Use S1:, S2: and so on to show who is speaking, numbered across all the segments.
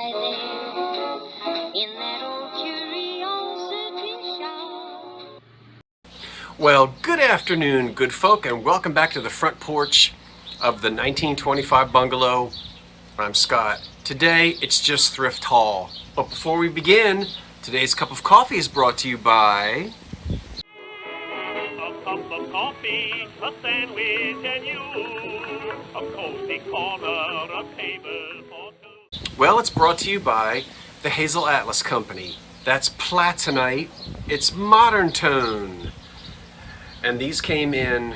S1: I live in that old curiosity shop.
S2: Well, good afternoon, good folk, and welcome back to the front porch of the 1925 bungalow. I'm Scott. Today, it's just thrift haul. But before we begin, today's cup of coffee is brought to you by...
S3: A cup of coffee, a sandwich, and you. A cozy corner, a table for two.
S2: Well, it's brought to you by the Hazel Atlas Company. That's Platinite. It's Modern Tone. And these came in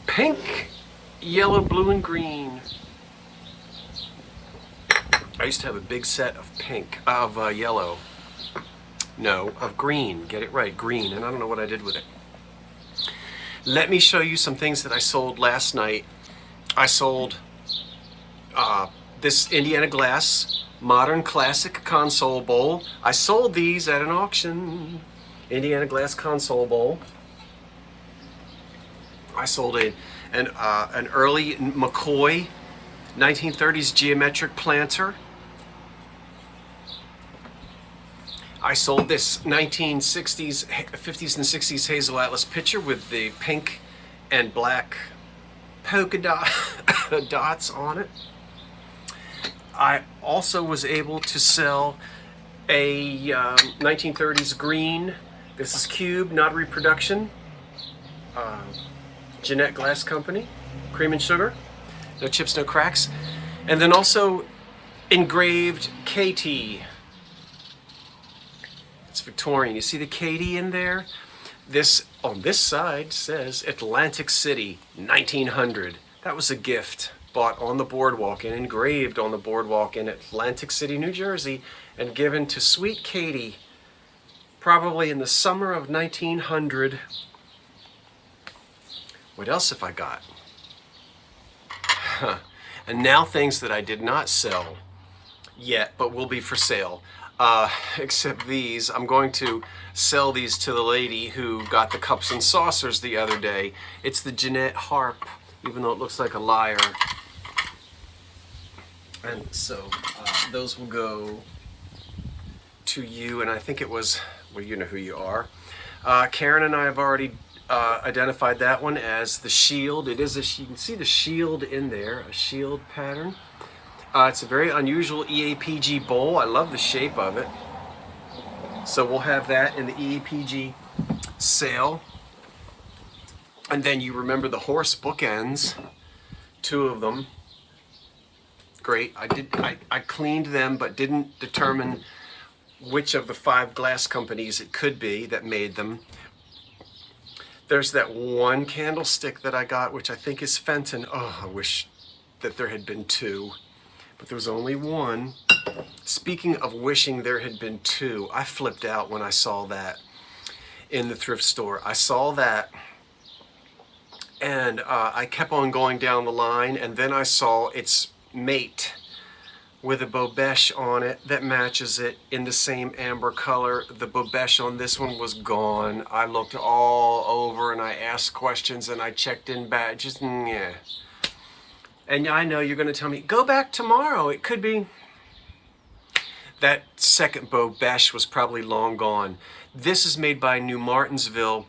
S2: pink, yellow, blue, and green. I used to have a big set of yellow. No, of green. Get it right, green. And I don't know what I did with it. Let me show you some things that I sold last night. I sold this Indiana glass modern classic console bowl. I sold these at an auction. Indiana glass console bowl. I sold an early McCoy 1930s geometric planter. I sold this 1960s, 50s and 60s Hazel Atlas pitcher with the pink and black polka dots on it. I also was able to sell a 1930s green. This is Cube, not a reproduction. Jeanette Glass Company, cream and sugar, no chips, no cracks. And then also engraved KT. It's Victorian. You see the KT in there? This, on this side, says Atlantic City, 1900. That was a gift bought on the boardwalk and engraved on the boardwalk in Atlantic City, New Jersey, and given to sweet Katie, probably in the summer of 1900. What else have I got? And now things that I did not sell yet, but will be for sale. Except these. I'm going to sell these to the lady who got the cups and saucers the other day. It's the Jeanette harp, even though it looks like a lyre. And so those will go to you, and I think it was, well, you know who you are. Karen and I have already identified that one as the shield. It is you can see the shield in there, a shield pattern. It's a very unusual EAPG bowl. I love the shape of it. So we'll have that in the EAPG sale. And then you remember the horse bookends, two of them. Great. I cleaned them, but didn't determine which of the 5 glass companies it could be that made them. There's that one candlestick that I got, which I think is Fenton. Oh, I wish that there had been 2. But there was only one. Speaking of wishing there had been 2, I flipped out when I saw that in the thrift store. I saw that, and I kept on going down the line, and then I saw its mate with a bobesh on it that matches it in the same amber color. The bobesh on this one was gone. I looked all over, and I asked questions, and I checked in back. Just, yeah. And I know you're going to tell me, go back tomorrow. It could be. That second bobesh was probably long gone. This is made by New Martinsville.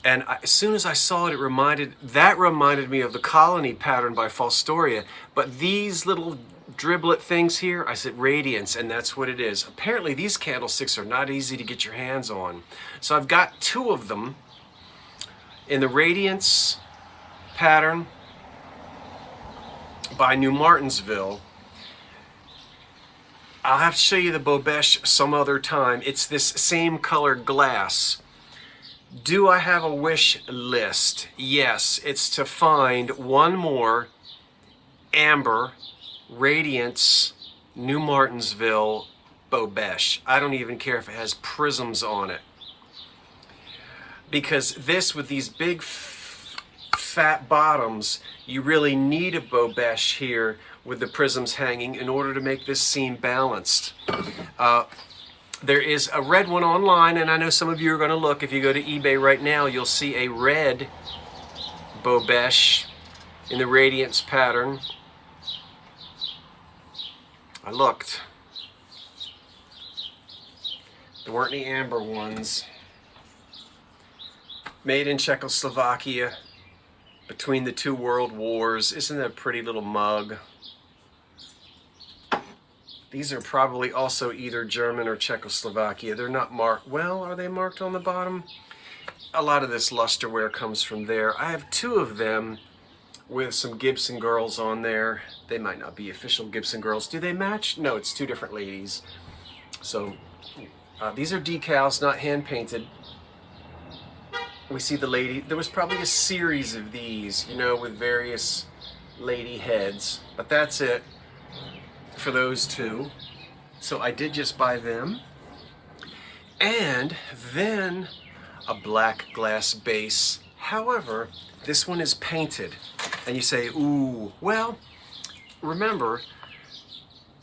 S2: And as soon as I saw it, it reminded me of the Colony pattern by Falstoria. But these little driblet things here, I said Radiance, and that's what it is. Apparently these candlesticks are not easy to get your hands on. So I've got 2 of them in the Radiance pattern by New Martinsville. I'll have to show you the bobesh some other time. It's this same color glass. Do I have a wish list? Yes, it's to find one more amber Radiance New Martinsville bobesh. I don't even care if it has prisms on it. Because this, with these big fat bottoms, you really need a bobesh here with the prisms hanging in order to make this seem balanced. There is a red one online, and I know some of you are going to look. If you go to eBay right now, you'll see a red bobesh in the Radiance pattern. I looked. There weren't any amber ones. Made in Czechoslovakia between the two world wars. Isn't that a pretty little mug? These are probably also either German or Czechoslovakia. They're not marked. Well, are they marked on the bottom? A lot of this lusterware comes from there. I have two of them with some Gibson girls on there. They might not be official Gibson girls. Do they match? No, it's two different ladies. So these are decals, not hand painted. We see the lady. There was probably a series of these, you know, with various lady heads. But that's it for those two. So I did just buy them. And then a black glass base. However, this one is painted. And you say, ooh, well, remember,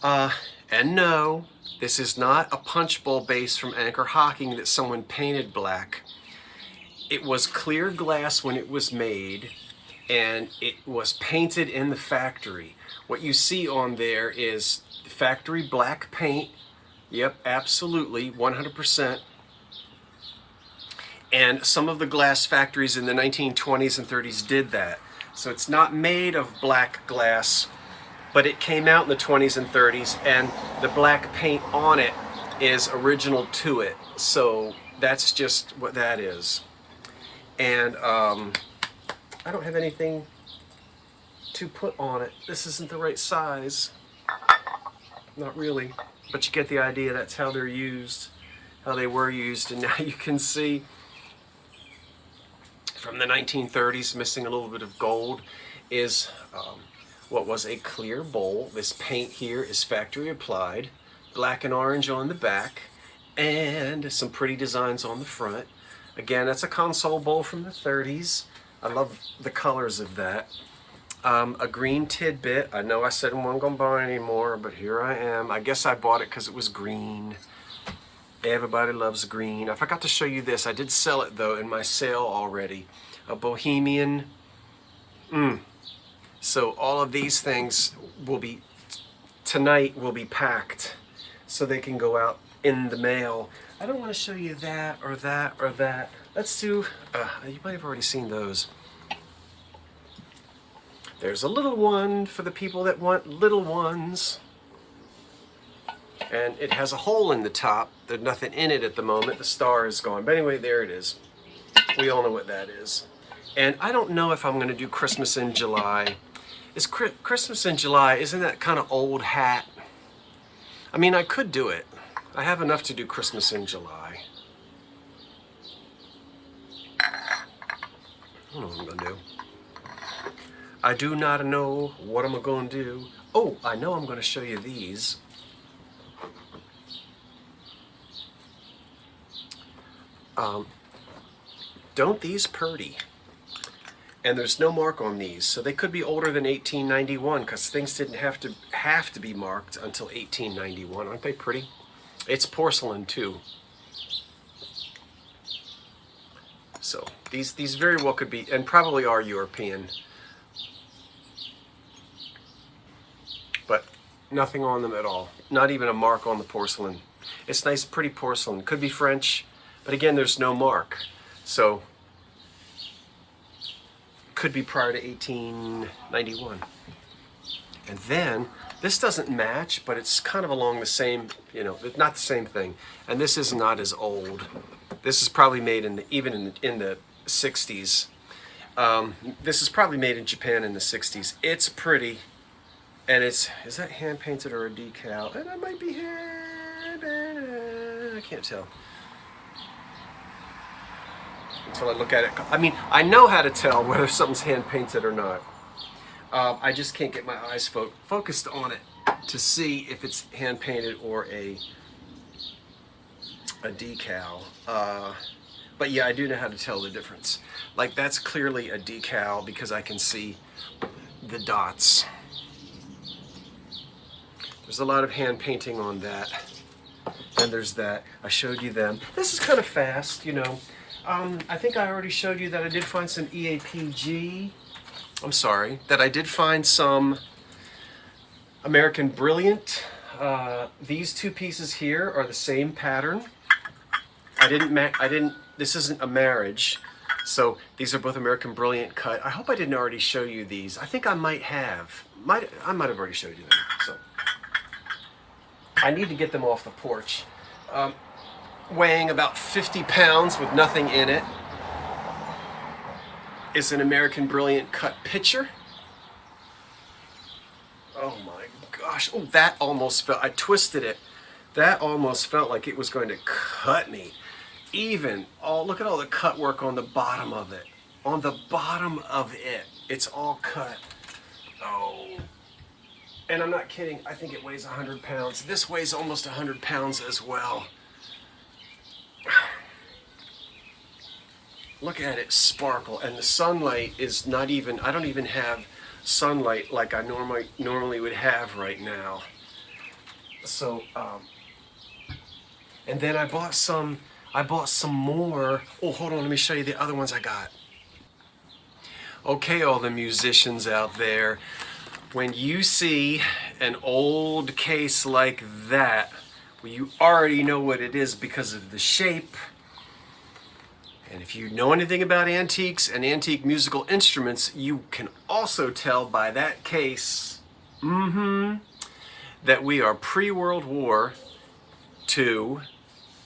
S2: and no, this is not a punch bowl base from Anchor Hocking that someone painted black. It was clear glass when it was made, and it was painted in the factory. What you see on there is factory black paint. Yep, absolutely, 100%. And some of the glass factories in the 1920s and 30s did that. So it's not made of black glass, but it came out in the 20s and 30s, and the black paint on it is original to it. So that's just what that is. And I don't have anything to put on it. This isn't the right size. Not really. But you get the idea. That's how they're used, how they were used. And now you can see from the 1930s, missing a little bit of gold, is what was a clear bowl. This paint here is factory applied, black and orange on the back, and some pretty designs on the front. Again, that's a console bowl from the 30s. I love the colors of that. A green tidbit. I know I said I wasn't going to buy anymore, but here I am. I guess I bought it because it was green. Everybody loves green. I forgot to show you this. I did sell it, though, in my sale already. A Bohemian. So all of these things will be, tonight will be packed so they can go out in the mail. I don't want to show you that or that or that. Let's do, you might have already seen those. There's a little one for the people that want little ones. And it has a hole in the top. There's nothing in it at the moment. The star is gone. But anyway, there it is. We all know what that is. And I don't know if I'm going to do Christmas in July. Is Christmas in July, isn't that kind of old hat? I mean, I could do it. I have enough to do Christmas in July. I don't know what I'm going to do. I do not know what I'm going to do. Oh, I know I'm going to show you these. Don't these purdy? And there's no mark on these, so they could be older than 1891 because things didn't have to be marked until 1891. Aren't they pretty? It's porcelain too. So these very well could be, and probably are European, but nothing on them at all. Not even a mark on the porcelain. It's nice, pretty porcelain. Could be French, but again, there's no mark. So could be prior to 1891. And then this doesn't match, but it's kind of along the same, you know, not the same thing. And this is not as old. This is probably made in the, even in the 60s. This is probably made in Japan in the 60s. It's pretty, and is that hand painted or a decal? And that might be hand, I can't tell until I look at it. I mean, I know how to tell whether something's hand painted or not. I just can't get my eyes focused on it to see if it's hand painted or a decal. But yeah, I do know how to tell the difference. Like that's clearly a decal because I can see the dots. There's a lot of hand painting on that. And there's that. I showed you them. This is kind of fast, you know. I think I already showed you that I did find some EAPG. I'm sorry, that I did find some American Brilliant These two pieces here are the same pattern. This isn't a marriage. So these are both American Brilliant cut. I hope I didn't already show you these. I think I might have. I might have already showed you them. So I need to get them off the porch. Weighing about 50 pounds with nothing in it is an American Brilliant cut pitcher. Oh my gosh. Oh, that almost felt, I twisted it. That almost felt like it was going to cut me. Look at all the cut work on the bottom of it. On the bottom of it, it's all cut. Oh. And I'm not kidding, I think it weighs 100 pounds. This weighs almost 100 pounds as well. Look at it sparkle, and the sunlight is not even, I don't even have sunlight like I normally would have right now. So, and then I bought some more. Oh, hold on, let me show you the other ones I got. Okay, all the musicians out there, when you see an old case like that, well, you already know what it is because of the shape. And if you know anything about antiques and antique musical instruments, you can also tell by that case that we are pre-World War II.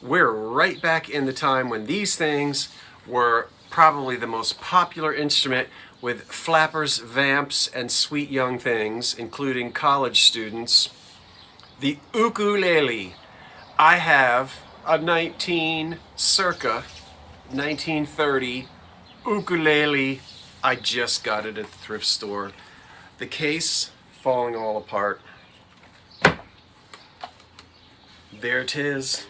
S2: We're right back in the time when these things were probably the most popular instrument, with flappers, vamps, and sweet young things, including college students. The ukulele. I have a circa 1930 ukulele. I just got it at the thrift store. The case falling all apart. There it is.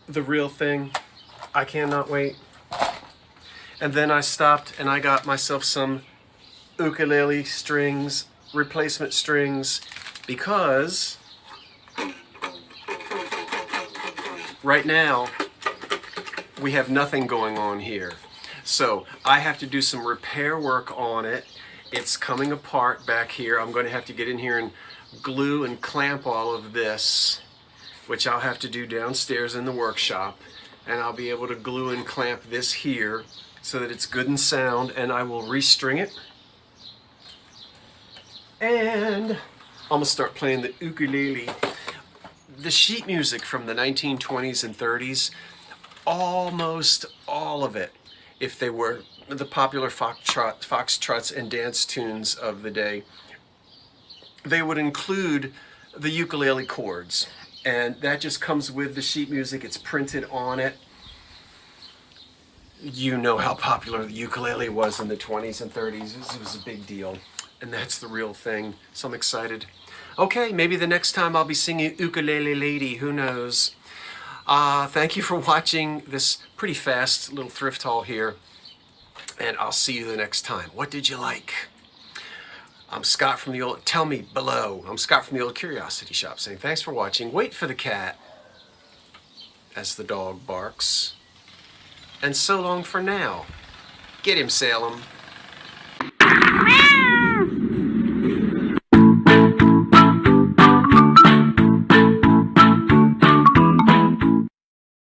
S2: The real thing. I cannot wait. And then I stopped and I got myself some ukulele strings, replacement strings, because right now we have nothing going on here. So I have to do some repair work on it. It's coming apart back here. I'm going to have to get in here and glue and clamp all of this, which I'll have to do downstairs in the workshop. And I'll be able to glue and clamp this here so that it's good and sound, and I will restring it. And I'm gonna start playing the ukulele. The sheet music from the 1920s and 30s, almost all of it, if they were the popular foxtrots and dance tunes of the day, they would include the ukulele chords. And that just comes with the sheet music. It's printed on it. You know how popular the ukulele was in the 20s and 30s. It was a big deal. And that's the real thing. So I'm excited. Okay, maybe the next time I'll be singing Ukulele Lady. Who knows? Thank you for watching this pretty fast little thrift haul here. And I'll see you the next time. What did you like? I'm Scott from the old, tell me below. I'm Scott from the Old Curiosity Shop saying thanks for watching. Wait for the cat as the dog barks. And so long for now. Get him, Salem.